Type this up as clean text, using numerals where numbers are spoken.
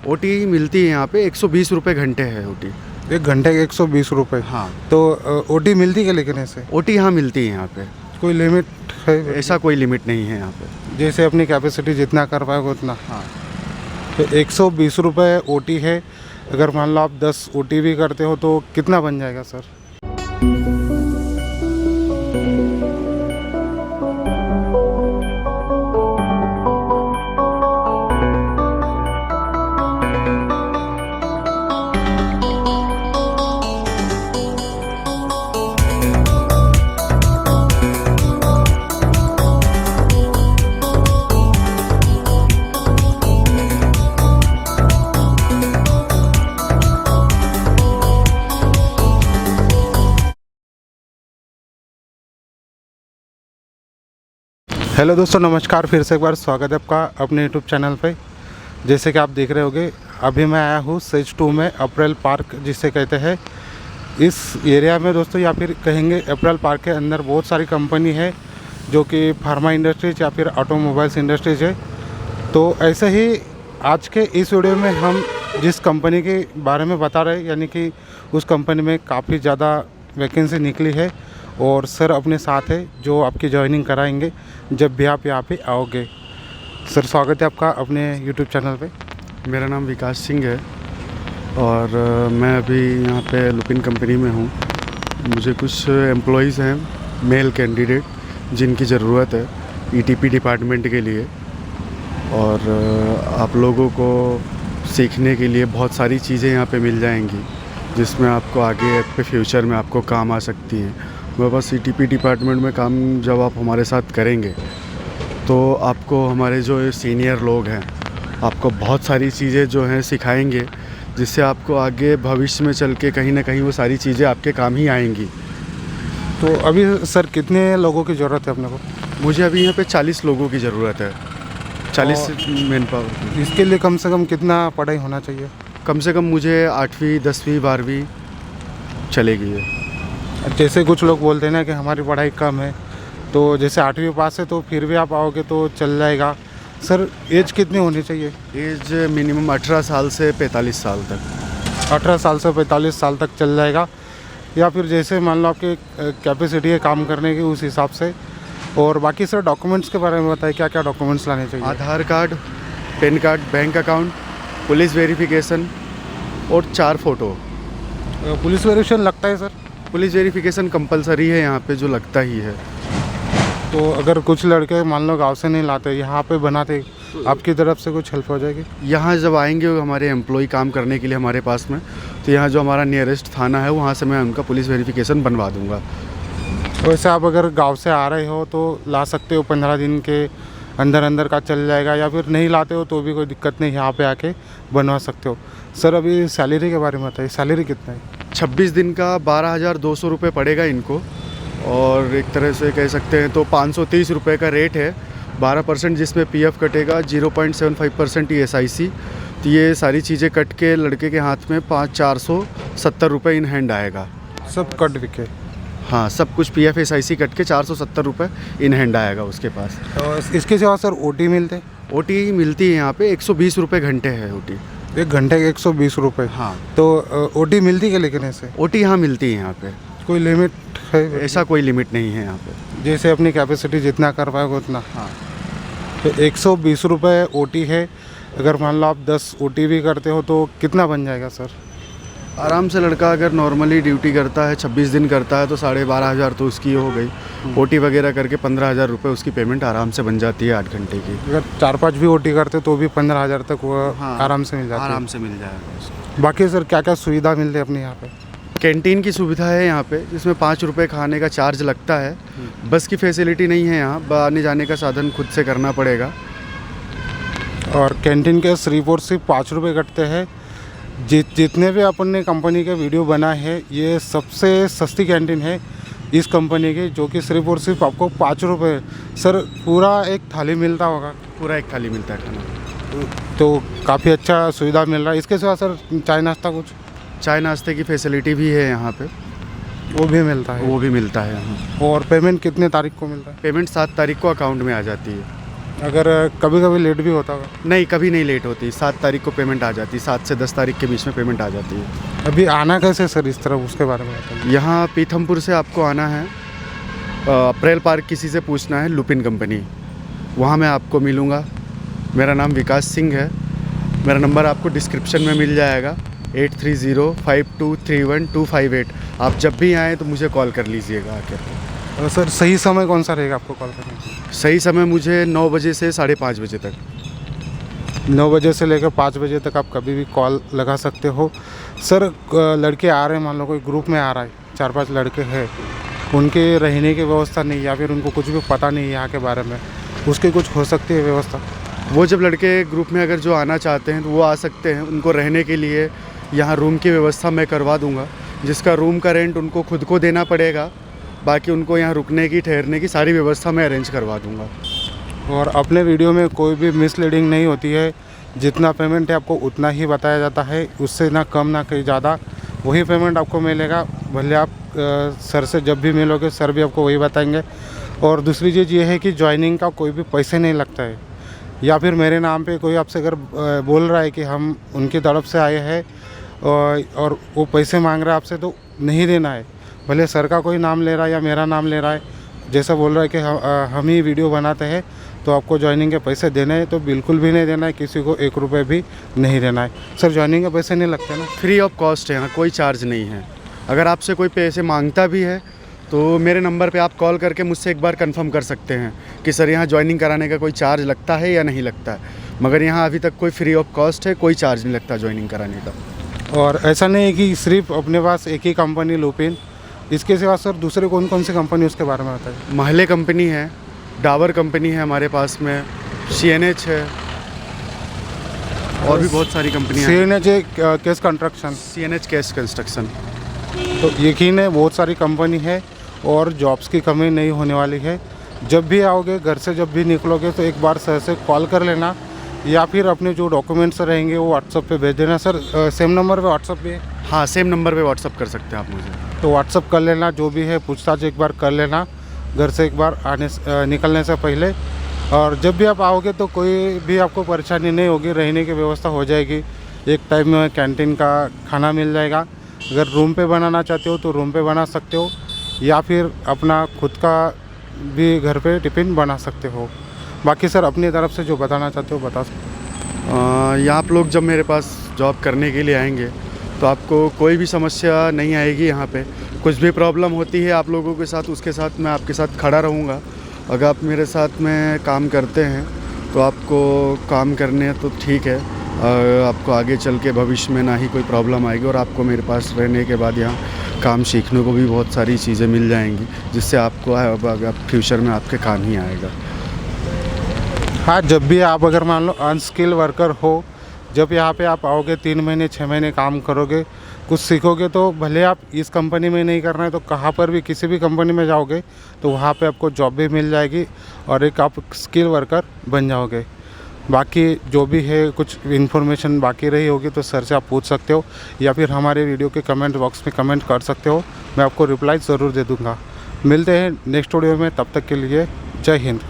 OT मिलती है यहाँ पे 120 रुपये घंटे है ओटी। 1 घंटे के 120 रुपये। हाँ, तो ओटी मिलती है लेकिन ऐसे ओटी यहाँ मिलती है यहाँ पे, कोई लिमिट है? ऐसा कोई लिमिट नहीं है यहाँ पे। जैसे अपनी कैपेसिटी जितना कर पाएगा उतना। हाँ, तो 120 रुपये ओटी है। अगर मान लो आप 10 ओटी भी करते हो तो कितना बन जाएगा सर? हेलो दोस्तों, नमस्कार। फिर से एक बार स्वागत है आपका अपने यूट्यूब चैनल पे। जैसे कि आप देख रहे होंगे, अभी मैं आया हूँ सेज 2 में, अप्रैल पार्क जिसे कहते हैं। इस एरिया में दोस्तों, या फिर कहेंगे अप्रैल पार्क के अंदर बहुत सारी कंपनी है जो कि फार्मा इंडस्ट्रीज या फिर ऑटोमोबाइल्स इंडस्ट्रीज है। तो ऐसे ही आज के इस वीडियो में हम जिस कंपनी के बारे में बता रहे हैं, यानी कि उस कंपनी में काफ़ी ज़्यादा वैकेंसी निकली है और सर अपने साथ है जो आपकी ज्वाइनिंग कराएंगे जब भी आप यहाँ पे आओगे। सर, स्वागत है आपका अपने यूट्यूब चैनल पे। मेरा नाम विकास सिंह है और मैं अभी यहाँ पे लुपिन कंपनी में हूँ। मुझे कुछ एम्प्लॉइज़ हैं, मेल कैंडिडेट, जिनकी ज़रूरत है ईटीपी डिपार्टमेंट के लिए। और आप लोगों को सीखने के लिए बहुत सारी चीज़ें यहाँ पे मिल जाएंगी जिसमें आपको आगे पे फ्यूचर में आपको काम आ सकती हैं। मैं बस ईटीपी डिपार्टमेंट में काम जब आप हमारे साथ करेंगे तो आपको हमारे जो सीनियर लोग हैं आपको बहुत सारी चीज़ें जो हैं सिखाएंगे, जिससे आपको आगे भविष्य में चल के कहीं ना कहीं वो सारी चीज़ें आपके काम ही आएंगी। तो अभी सर कितने लोगों की ज़रूरत है अपने को? मुझे अभी यहाँ पे 40 लोगों की ज़रूरत है, 40 मैन पावर। इसके लिए कम से कम कितना पढ़ाई होना चाहिए? कम से कम मुझे 8वीं 10वीं 12वीं चलेगी है। जैसे कुछ लोग बोलते हैं ना कि हमारी पढ़ाई कम है, तो जैसे 8वीं पास है तो फिर भी आप आओगे तो चल जाएगा। सर, एज कितनी होनी चाहिए? एज मिनिमम 18 साल से 45 साल तक। 18 साल से 45 साल तक चल जाएगा, या फिर जैसे मान लो आपकी कैपेसिटी है काम करने की, उस हिसाब से। और बाकी सर डॉक्यूमेंट्स के बारे में बताइए, क्या क्या डॉक्यूमेंट्स लाने चाहिए? Aadhaar card, PAN card, bank account, police verification और 4 फ़ोटो। पुलिस वेरिफिकेशन लगता है सर? पुलिस वेरिफिकेशन कंपलसरी है यहाँ पे, जो लगता ही है। तो अगर कुछ लड़के मान लो गांव से नहीं लाते, यहाँ पे बनाते, आपकी तरफ से कुछ हेल्प हो जाएगी? यहाँ जब आएंगे हमारे एम्प्लॉय काम करने के लिए हमारे पास में, तो यहाँ जो हमारा नियरेस्ट थाना है वहाँ से मैं उनका पुलिस वेरिफिकेशन बनवा दूँगा। वैसे आप अगर गांव से आ रहे हो तो ला सकते हो, 15 दिन के अंदर अंदर का चल जाएगा, या फिर नहीं लाते हो तो भी कोई दिक्कत नहीं, यहाँ पे आके बनवा सकते हो। सर, अभी सैलरी के बारे में बताइए, सैलरी कितना है? 26 दिन का 12,200 रुपये पड़ेगा इनको, और एक तरह से कह सकते हैं तो 530 रुपये का रेट है। 12% जिसमें पीएफ कटेगा, 0.75% ESIC। तो ये सारी चीज़ें कट के लड़के के हाथ में 470 रुपये इन हैंड आएगा। सब कट विके? हाँ, सब कुछ पीएफ SIC कट के 470 रुपये इन हैंड आएगा उसके पास। तो इसके सिवा सर ओटी मिलते? ओटी मिलती है यहाँ पे 120 रुपये घंटे है ओटी। 1 घंटे के 120 रुपये? हाँ। तो ओटी मिलती है लेकिन ऐसे ओटी यहाँ मिलती है यहाँ पे, कोई लिमिट है? ऐसा कोई लिमिट नहीं है यहाँ पे। जैसे अपनी कैपेसिटी जितना कर पाएगा उतना। हाँ। तो 120 रुपये ओटी है। अगर मान लो आप 10 ओटी भी करते हो तो कितना बन जाएगा सर? आराम से लड़का अगर नॉर्मली ड्यूटी करता है, 26 दिन करता है, तो 12,500 तो उसकी हो गई। ओटी वगैरह करके 15,000 रुपये उसकी पेमेंट आराम से बन जाती है 8 घंटे की। अगर 4-5 भी ओटी करते तो भी 15,000 तक वो हाँ, आराम से मिल जाती है। आराम से मिल जाएगा। बाकी सर क्या क्या सुविधा मिलती है अपने यहाँ पे? कैंटीन की सुविधा है यहाँ पे, जिसमें 5 रुपये खाने का चार्ज लगता है। बस की फैसिलिटी नहीं है यहाँ, आने जाने का साधन खुद से करना पड़ेगा। और कैंटीन के सिर्फ और सिर्फ 5 रुपये कटते हैं। जितने भी अपन ने कंपनी के वीडियो बनाए हैं, ये सबसे सस्ती कैंटीन है इस कंपनी की, जो कि सिर्फ और सिर्फ आपको 5 रुपये। सर, पूरा एक थाली मिलता होगा? पूरा एक थाली मिलता है खाना, तो काफ़ी अच्छा सुविधा मिल रहा है। इसके सिवा सर चाय नाश्ता कुछ? चाय नाश्ते की फैसिलिटी भी है यहाँ पे, वो भी मिलता है? वो भी मिलता है यहाँ। और पेमेंट कितने तारीख को मिलता है? पेमेंट 7 तारीख को अकाउंट में आ जाती है। अगर कभी कभी लेट भी होता होगा? नहीं, कभी नहीं लेट होती। 7 तारीख को पेमेंट आ जाती है, 7 से 10 तारीख के बीच में पेमेंट आ जाती है। अभी आना कैसे सर इस तरफ, उसके बारे में बताइए। यहाँ पीथमपुर से आपको आना है, अप्रैल पार्क किसी से पूछना है, लुपिन कंपनी, वहाँ मैं आपको मिलूँगा। मेरा नाम विकास सिंह है। मेरा नंबर आपको डिस्क्रिप्शन में मिल जाएगा, 8305231258। आप जब भी आएँ तो मुझे कॉल कर लीजिएगा आके। और सर सही समय कौन सा रहेगा आपको कॉल करने का? सही समय मुझे 9 बजे से 5:30 बजे तक। 9 बजे से लेकर 5 बजे तक आप कभी भी कॉल लगा सकते हो। सर लड़के आ रहे हैं, मान लो कोई ग्रुप में आ रहा है, 4-5 लड़के हैं, उनके रहने की व्यवस्था नहीं, या फिर उनको कुछ भी पता नहीं है यहाँ के बारे में, उसकी कुछ हो सकती है व्यवस्था? वो जब लड़के ग्रुप में अगर जो आना चाहते हैं तो वो आ सकते हैं। उनको रहने के लिए यहाँ रूम की व्यवस्था मैं करवा दूँगा, जिसका रूम का रेंट उनको खुद को देना पड़ेगा। बाकी उनको यहाँ रुकने की, ठहरने की सारी व्यवस्था मैं अरेंज करवा दूँगा। और अपने वीडियो में कोई भी मिसलीडिंग नहीं होती है। जितना पेमेंट है आपको उतना ही बताया जाता है, उससे ना कम ना कहीं ज़्यादा, वही पेमेंट आपको मिलेगा। भले आप सर से जब भी मिलोगे, सर भी आपको वही बताएंगे। और दूसरी चीज़ ये है कि ज्वाइनिंग का कोई भी पैसे नहीं लगता है, या फिर मेरे नाम पे कोई आपसे अगर बोल रहा है कि हम उनकी तरफ से आए हैं और वो पैसे मांग रहा है आपसे, तो नहीं देना है। भले सर का कोई नाम ले रहा है या मेरा नाम ले रहा है, जैसा बोल रहा है कि हम ही वीडियो बनाते हैं तो आपको ज्वाइनिंग के पैसे देने हैं, तो बिल्कुल भी नहीं देना है, किसी को 1 रुपये भी नहीं देना है। सर ज्वाइनिंग के पैसे नहीं लगते ना? फ्री ऑफ कॉस्ट है, यहाँ कोई चार्ज नहीं है। अगर आपसे कोई पैसे मांगता भी है तो मेरे नंबर पे आप कॉल करके मुझसे एक बार कंफर्म कर सकते हैं कि सर यहाँ ज्वाइनिंग कराने का कोई चार्ज लगता है या नहीं लगता है। मगर यहाँ अभी तक कोई फ्री ऑफ कॉस्ट है, कोई चार्ज नहीं लगता ज्वाइनिंग कराने का। और ऐसा नहीं है कि सिर्फ अपने पास एक ही कंपनी लुपिन, इसके सिवा सर दूसरे कौन कौन सी कंपनी उसके बारे में बताइए। महले कंपनी है, डाबर कंपनी है हमारे पास में, CNH है, और भी बहुत सारी कंपनियाँ हैं। CNH case construction, CNH case construction. तो यकीन है बहुत सारी कंपनी है और जॉब्स की कमी नहीं होने वाली है। जब भी आओगे, घर से जब भी निकलोगे, तो एक बार सर से कॉल कर लेना, या फिर अपने जो डॉक्यूमेंट्स रहेंगे वो व्हाट्सअप पे भेज देना। सर सेम नंबर पे व्हाट्सअप भी है? हाँ, सेम नंबर पे व्हाट्सअप कर सकते हैं आप मुझे। तो व्हाट्सअप कर लेना, जो भी है पूछताछ एक बार कर लेना घर से एक बार निकलने से पहले। और जब भी आप आओगे तो कोई भी आपको परेशानी नहीं होगी, रहने की व्यवस्था हो जाएगी। एक टाइम में कैंटीन का खाना मिल जाएगा। अगर रूम पे बनाना चाहते हो तो रूम पे बना सकते हो, या फिर अपना खुद का भी घर पे टिफ़िन बना सकते हो। बाकी सर अपनी तरफ से जो बताना चाहते हो बता सकते हो। यहाँ आप लोग जब मेरे पास जॉब करने के लिए आएंगे तो आपको कोई भी समस्या नहीं आएगी। यहाँ पे कुछ भी प्रॉब्लम होती है आप लोगों के साथ, उसके साथ मैं आपके साथ खड़ा रहूँगा। अगर आप मेरे साथ में काम करते हैं तो आपको काम करने तो ठीक है, आपको आगे चल के भविष्य में ना ही कोई प्रॉब्लम आएगी, और आपको मेरे पास रहने के बाद यहाँ काम सीखने को भी बहुत सारी चीज़ें मिल जाएंगी, जिससे आपको फ्यूचर में आपके काम ही आएगा। हाँ, जब भी आप अगर मान लो अनस्किल वर्कर हो, जब यहाँ पे आप आओगे 3 महीने 6 महीने काम करोगे, कुछ सीखोगे, तो भले आप इस कंपनी में नहीं करना है तो कहाँ पर भी किसी भी कंपनी में जाओगे तो वहाँ पे आपको जॉब भी मिल जाएगी और एक आप स्किल वर्कर बन जाओगे। बाकी जो भी है कुछ इन्फॉर्मेशन बाकी रही होगी तो सर से आप पूछ सकते हो, या फिर हमारे वीडियो के कमेंट बॉक्स में कमेंट कर सकते हो, मैं आपको रिप्लाई ज़रूर दे दूँगा। मिलते हैं नेक्स्ट वीडियो में, तब तक के लिए जय हिंद।